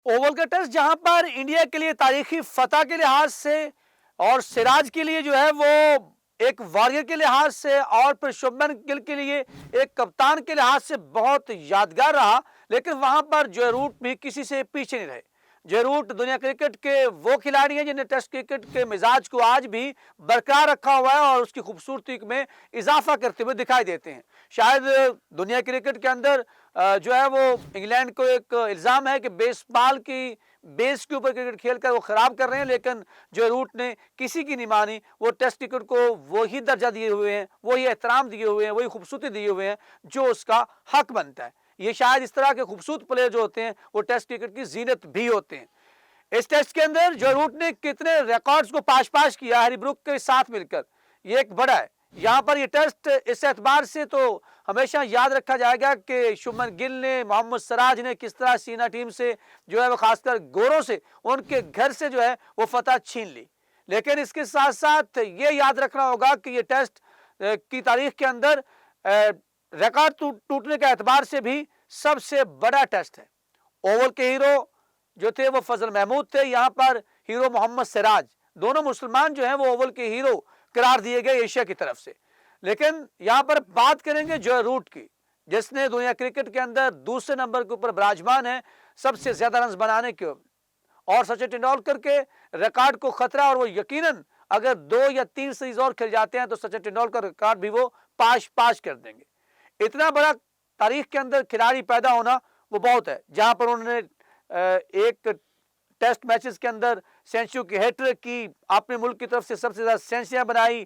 Oval का test जहां पर इंडिया के लिए तारीखी फतह के लिहाज से और सिराज के लिए जो है वो एक वॉरियर के लिहाज से और फिर शुभमन गिल के लिए एक कप्तान के लिहाज से बहुत यादगार रहा, लेकिन वहां पर जो रूट भी किसी से पीछे नहीं रहे। जो रूट दुनिया क्रिकेट के वो खिलाड़ी हैं जिन्हें टेस्ट क्रिकेट के मिजाज को आज भी बरकरार रखा हुआ है और उसकी खूबसूरती में इजाफा करते हुए दिखाई देते हैं। शायद दुनिया क्रिकेट के अंदर जो है वो इंग्लैंड को एक इल्ज़ाम है कि बेसबॉल की बेस के ऊपर क्रिकेट खेलकर वो खराब कर रहे हैं, लेकिन जो रूट ने किसी की नहीं मानी। वो टेस्ट क्रिकेट को वही दर्जा दिए हुए हैं, वही एहतराम दिए हुए हैं, वही खूबसूरती दिए हुए हैं जो उसका हक बनता है। ये शायद इस तरह के खूबसूरत प्लेयर जो होते हैं वो टेस्ट क्रिकेट की जीनत भी होते हैं। इस टेस्ट के अंदर जो रूट ने कितने रिकॉर्ड्स को पाश किया हैरी ब्रूक के साथ मिलकर, ये एक बड़ा है। यहाँ पर ये टेस्ट इस एतबार से तो हमेशा याद रखा जाएगा कि शुभमन गिल ने, मोहम्मद सिराज ने किस तरह सीना टीम से जो है वो खासकर गोरों से उनके घर से जो है वो फतह छीन ली। लेकिन इसके साथ साथ ये याद रखना होगा कि ये टेस्ट की तारीख के अंदर रिकॉर्ड टूटने के एतबार से भी सबसे बड़ा टेस्ट है। ओवल के हीरो जो थे वो फजल महमूद थे, यहाँ पर हीरो मोहम्मद सिराज, दोनों मुसलमान जो हैं वो ओवल के हीरो करार दिए गए एशिया की तरफ से। लेकिन यहाँ पर बात करेंगे जो रूट की, जिसने दुनिया क्रिकेट के अंदर दूसरे नंबर के ऊपर विराजमान है सबसे ज्यादा रन बनाने के, और सचिन तेंदुलकर के रिकॉर्ड को खतरा, और वो यकीनन अगर 2 या 3 सीरीज और खेल जाते हैं तो सचिन तेंदुलकर रिकॉर्ड भी वो पाश कर देंगे। इतना बड़ा तारीख के अंदर खिलाड़ी पैदा होना वो बहुत है, जहां पर उन्होंने एक टेस्ट मैचेस के अंदर सेंचुरी की हैट्रिक की, अपने मुल्क की तरफ से सबसे ज्यादा सेंचुरियां बनाई,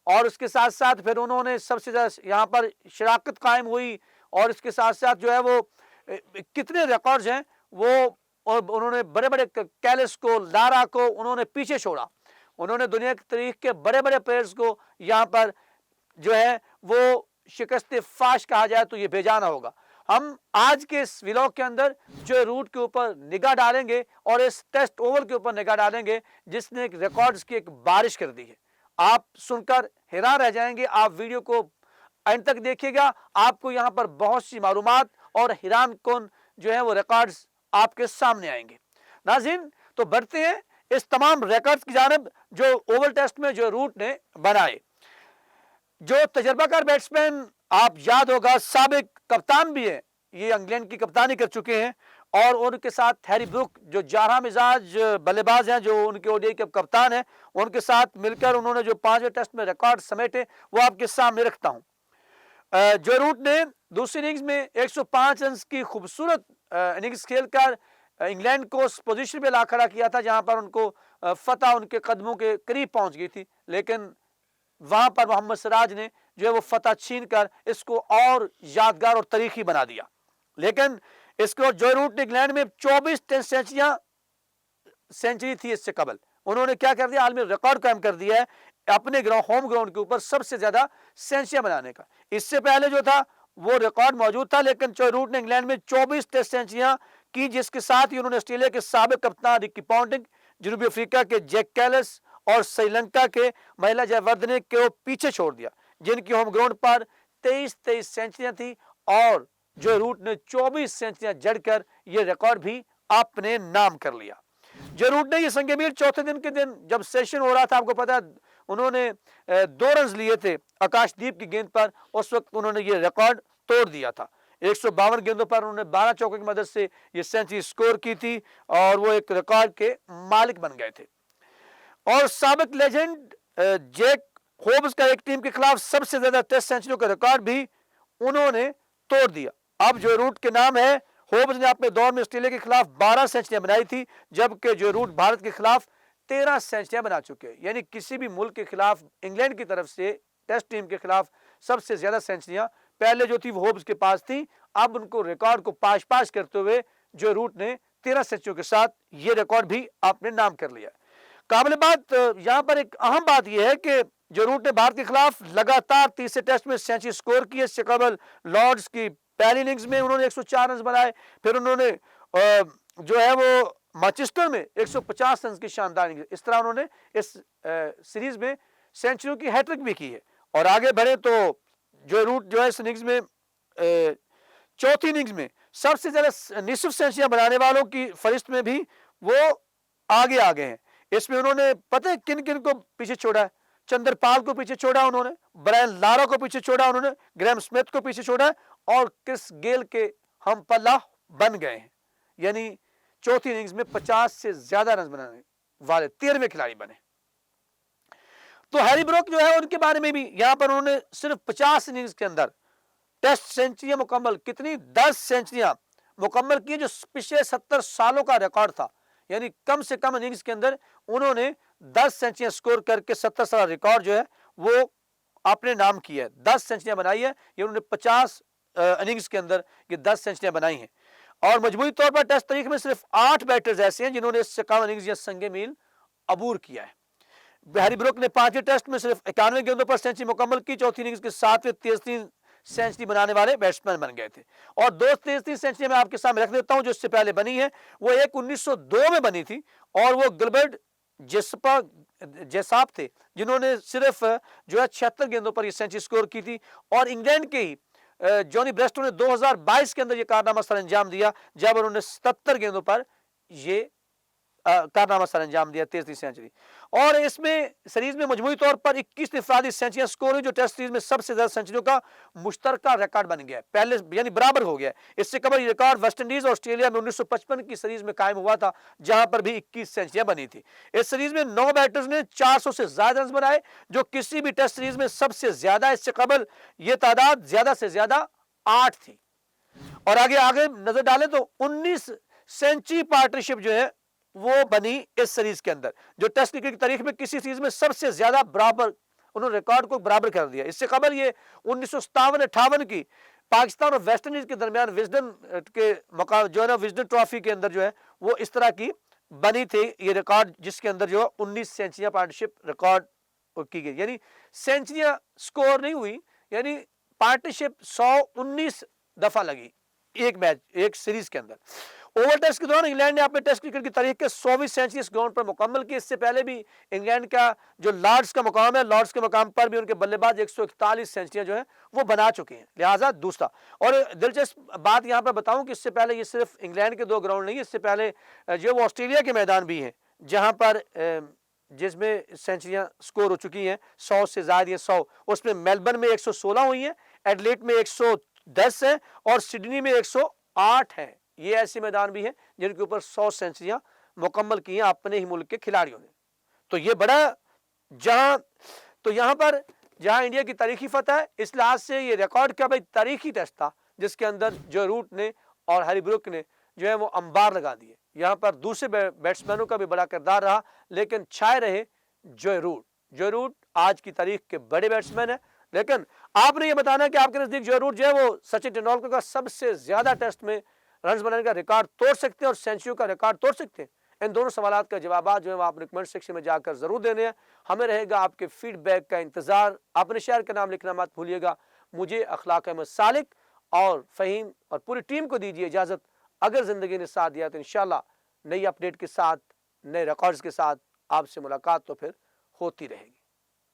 और उसके साथ साथ फिर उन्होंने सबसे ज्यादा यहाँ पर शराकत कायम हुई, और इसके साथ साथ जो है वो कितने रिकॉर्ड्स हैं वो, और उन्होंने बड़े बड़े कैलिस को, लारा को उन्होंने पीछे छोड़ा। उन्होंने दुनिया की तारीख के बड़े बड़े प्लेयर्स को यहाँ पर जो है वो शिकस्त फाश कहा जाए तो ये बेजाना होगा। हम आज के इस व्लॉग के अंदर जो रूट के ऊपर निगाह डालेंगे और इस टेस्ट ओवर के ऊपर निगाह डालेंगे जिसने एक रिकॉर्ड्स की एक बारिश कर दी है। आप सुनकर हैरान रह जाएंगे। आप वीडियो को अंत तक देखिएगा, आपको यहाँ पर बहुत सी मालूमात और हैरान कौन जो है वो रिकॉर्ड्स आपके सामने आएंगे। नाज़रीन, तो बढ़ते हैं इस तमाम रिकॉर्ड्स की जानिब जो ओवल टेस्ट में जो रूट ने बनाए। जो तजर्बाकार बैट्समैन, आप याद होगा साबिक कप्तान भी है, ये इंग्लैंड की कप्तानी कर चुके हैं, और उनके साथ हैरी ब्रूक जो जारहा मिजाज बल्लेबाज हैं, जो उनके ओडीआई के कप्तान हैं, उनके साथ मिलकर उन्होंने जो 5वें टेस्ट में रिकॉर्ड समेटे वो आपके सामने रखता हूं। जो रूट ने दूसरी इनिंग्स में 105 रन की खूबसूरत इनिंग्स खेलकर इंग्लैंड को उस पोजीशन पे ला खड़ा किया था जहां पर उनको फतह उनके कदमों के करीब पहुंच गई थी, लेकिन वहां पर मोहम्मद सिराज ने जो है वो फतह छीन कर इसको और यादगार और तारीखी बना दिया। लेकिन इसको जो रूट ने इंग्लैंड में 24 टेस्ट सेंचुरी थी इससे कबल, उन्होंने क्या कर दिया, आलमी रिकॉर्ड कायम कर दिया है अपने होम ग्राउंड के ऊपर सबसे ज्यादा सेंचुरियां बनाने का। इससे पहले जो था वो रिकॉर्ड मौजूद था, लेकिन जो रूट ने इंग्लैंड में 24 टेस्ट सेंचुरियां की, जिसके साथ ही उन्होंने ऑस्ट्रेलिया के साबिक कप्तान रिकी पॉन्टिंग, जनूबी अफ्रीका के जैक कैलिस और श्रीलंका के महिला जयवर्धने को पीछे छोड़ दिया, जिनकी होम ग्राउंड पर 23 सेंचुरियां थी, और जो रूट ने 24 सेंचुरियां जड़कर ये रिकॉर्ड भी अपने नाम कर लिया। जो रूट ने ये संगमीर चौथे दिन के दिन जब सेशन हो रहा था, आपको पता है उन्होंने 2 रन लिए थे आकाशदीप की गेंद पर, उस वक्त उन्होंने ये रिकॉर्ड तोड़ दिया था। 152 गेंदों पर उन्होंने 12 चौकों की मदद से ये सेंचुरी स्कोर की थी और वो एक रिकॉर्ड के मालिक बन गए थे। और साबिक लेजेंड जैक होब्स का एक टीम के खिलाफ सबसे ज्यादा टेस्ट सेंचुरी का रिकॉर्ड भी उन्होंने तोड़ दिया। अब जो रूट के नाम है, होब्स ने अपने दौर में ऑस्ट्रेलिया के खिलाफ 12 सेंचुरियां बनाई थी, जबकि जो रूट भारत के खिलाफ 13 सेंचुरियां बना चुके हैं। यानी किसी भी मुल्क के खिलाफ इंग्लैंड की तरफ से टेस्ट टीम के खिलाफ सबसे ज्यादा सेंचुरियां पहले जो थी वो होब्स के पास थी। अब उनको रिकॉर्ड को पाश करते हुए जो रूट ने 13 सेंचुरियों के साथ ये रिकॉर्ड भी अपने नाम कर लिया। काबिल बात यहां पर एक अहम बात यह है कि जो रूट ने भारत के खिलाफ लगातार तीसरे टेस्ट में सेंचुरी स्कोर की। इससे कबल लॉर्ड्स की पहली इनिंग्स में उन्होंने 104 रन बनाए, फिर उन्होंने जो है वो मैनचेस्टर में 150 रन की शानदार इनिंग्स, इस तरह उन्होंने इस सीरीज में सेंचुरी की हैट्रिक भी की है। और आगे बढ़े तो जो रूट जो है इस इनिंग्स में चौथी इनिंग्स में سب سے زیادہ نصف سینچریاں بنانے والوں کی فہرست میں بھی وہ آگے ہیں. اس میں انہوں نے پتہ ہے کن کن کو پیچھے چھوڑا ہے؟ چندر پال کو پیچھے چھوڑا انہوں نے, برائن لارا کو پیچھے چھوڑا انہوں نے, گریم سمتھ کو پیچھے چھوڑا ہے, اور کرس گیل کے ہم پلہ بن گئے ہیں. یعنی چوتھی اننگز میں 50 سے زیادہ رنز بنانے والے 13ویں کھلاڑی بنے. تو ہیری بروک جو ہے ان کے بارے میں بھی یہاں پر انہوں نے صرف 50 اننگز کے اندر ٹیسٹ سینچریاں مکمل, کتنی 10 سینچریاں مکمل کی, جو پچھلے 70 سالوں کا ریکارڈ تھا. یعنی کم سے کم اننگز کے اندر انہوں نے 10 سینچریاں سکور کر کے 70 سال ریکارڈ جو ہے وہ اپنے نام کیا ہے. 10 سینچریاں بنائی ہے, یہ انہوں نے 50 اننگز کے اندر یہ 10 سینچریاں بنائی ہیں. اور مجموعی طور پر ٹیسٹ تاریخ میں صرف 8 بیٹرز ایسے ہیں جنہوں نے اس سے کم اننگز یا سنگ میل عبور کیا ہے. ہیری بروک نے 5ویں ٹیسٹ میں صرف 91 گیندوں پر سینچری مکمل کی, چوتھی اننگز کے 7ویں تیز ترین سینچری بنانے والے بیٹسمین بن گئے تھے. اور دو تیز ترین سینچری میں آپ کے سامنے رکھ دیتا ہوں جو اس سے پہلے بنی ہے. وہ ایک 1902 میں بنی تھی اور وہ گلبرٹ جیساپ تھے جنہوں نے صرف جو ہے 76 گیندوں پر یہ سینچری سکور کی تھی. اور انگلینڈ کے ہی جونی بریسٹو نے 2022 کے اندر یہ کارنامہ سر انجام دیا جب انہوں نے 77 گیندوں پر یہ کارنامہ سر انجام دیا, تیسری سینچری. اور اس میں سیریز میں مجموعی طور پر 21 انفرادی سینچریاں سکور ہوئی, جو ٹیسٹ سیریز میں سب سے زیادہ سینچریوں کا مشترکہ ریکارڈ بن گیا ہے. پہلے یعنی برابر ہو گیا. اس سے قبل یہ ریکارڈ ویسٹ انڈیز اور آسٹریلیا میں 1955 کی سیریز میں قائم ہوا تھا جہاں پر بھی 21 سینچریاں بنی تھی. اس سیریز میں 9 بیٹرز نے 400 سے زیادہ رنز بنائے, جو کسی بھی ٹیسٹ سیریز میں سب سے زیادہ. اس سے قبل یہ تعداد زیادہ سے زیادہ 8 تھی. اور آگے نظر ڈالیں تو 19 سینچری پارٹنرشپ جو ہے وہ بنی اس سیریز کے اندر, جو ٹیسٹ کرکٹ کی تاریخ میں کسی سیریز میں سب سے زیادہ برابر, انہوں نے ریکارڈ کو برابر کر دیا. اس سے قبل یہ 1957-58 کی پاکستان اور ویسٹ انڈیز کے درمیان وزڈن کے مقام جو ہے نا وزڈن ٹرافی کے اندر جو ہے وہ اس طرح کی بنی تھی یہ ریکارڈ, جس کے اندر جو 19 سینچریاں پارٹنرشپ ریکارڈ کی گئی. یعنی سینچریاں سکور نہیں ہوئی, یعنی پارٹنرشپ 119 دفعہ لگی ایک میچ ایک سیریز کے اندر. اوور ٹیسٹ کے دوران انگلینڈ نے اپنے ٹیسٹ کرکٹ کی تاریخ کے 100ویں سینچری اس گراؤنڈ پر مکمل کی. اس سے پہلے بھی انگلینڈ کا جو لارڈز کا مقام ہے, لارڈز کے مقام پر بھی ان کے بلے باز 141 سینچریاں جو ہیں وہ بنا چکے ہیں, لہٰذا دوسرا. اور دلچسپ بات یہاں پر بتاؤں کہ اس سے پہلے یہ صرف انگلینڈ کے 2 گراؤنڈ نہیں, اس سے پہلے جو وہ آسٹریلیا کے میدان بھی ہیں جہاں پر جس میں سینچریاں سکور ہو چکی ہیں 100 سے زائد یا 100. اس میں میلبرن میں 116 ہوئی ہیں, ایڈلیڈ میں 110 ہیں اور سڈنی میں 108 ہیں. یہ ایسے میدان بھی ہیں جن کے اوپر 100 سینچریاں مکمل کی ہیں اپنے ہی ملک کے کھلاڑیوں نے. تو یہ بڑا یہاں پر جہاں انڈیا کی تاریخی فتح ہے, اس لحاظ سے یہ ریکارڈ کیا بھائی تاریخی ٹیسٹ تھا جس کے اندر جو روٹ نے اور ہیری بروک نے جو ہے وہ انبار لگا دیے. یہاں پر دوسرے بیٹسمینوں کا بھی بڑا کردار رہا, لیکن چھائے رہے جو روٹ آج کی تاریخ کے بڑے بیٹسمین ہیں. لیکن آپ نے یہ بتانا کہ آپ کے نزدیک جو روٹ جو ہے وہ سچن ٹینڈولکر کا سب سے زیادہ ٹیسٹ میں رنز بنانے کا ریکارڈ توڑ سکتے ہیں اور سینچریوں کا ریکارڈ توڑ سکتے ہیں. ان دونوں سوالات کا جوابات جو ہے وہ آپ نے کمنٹ سیکشن میں جا کر ضرور دینے ہیں. ہمیں رہے گا آپ کے فیڈ بیک کا انتظار. اپنے شہر کا نام لکھنا مت بھولیے گا. مجھے اخلاق احمد سالک اور فہیم اور پوری ٹیم کو دیجیے اجازت. اگر زندگی نے ساتھ دیا تو انشاءاللہ نئی اپڈیٹ کے ساتھ, نئے ریکارڈز کے ساتھ آپ سے ملاقات تو پھر ہوتی رہے گی.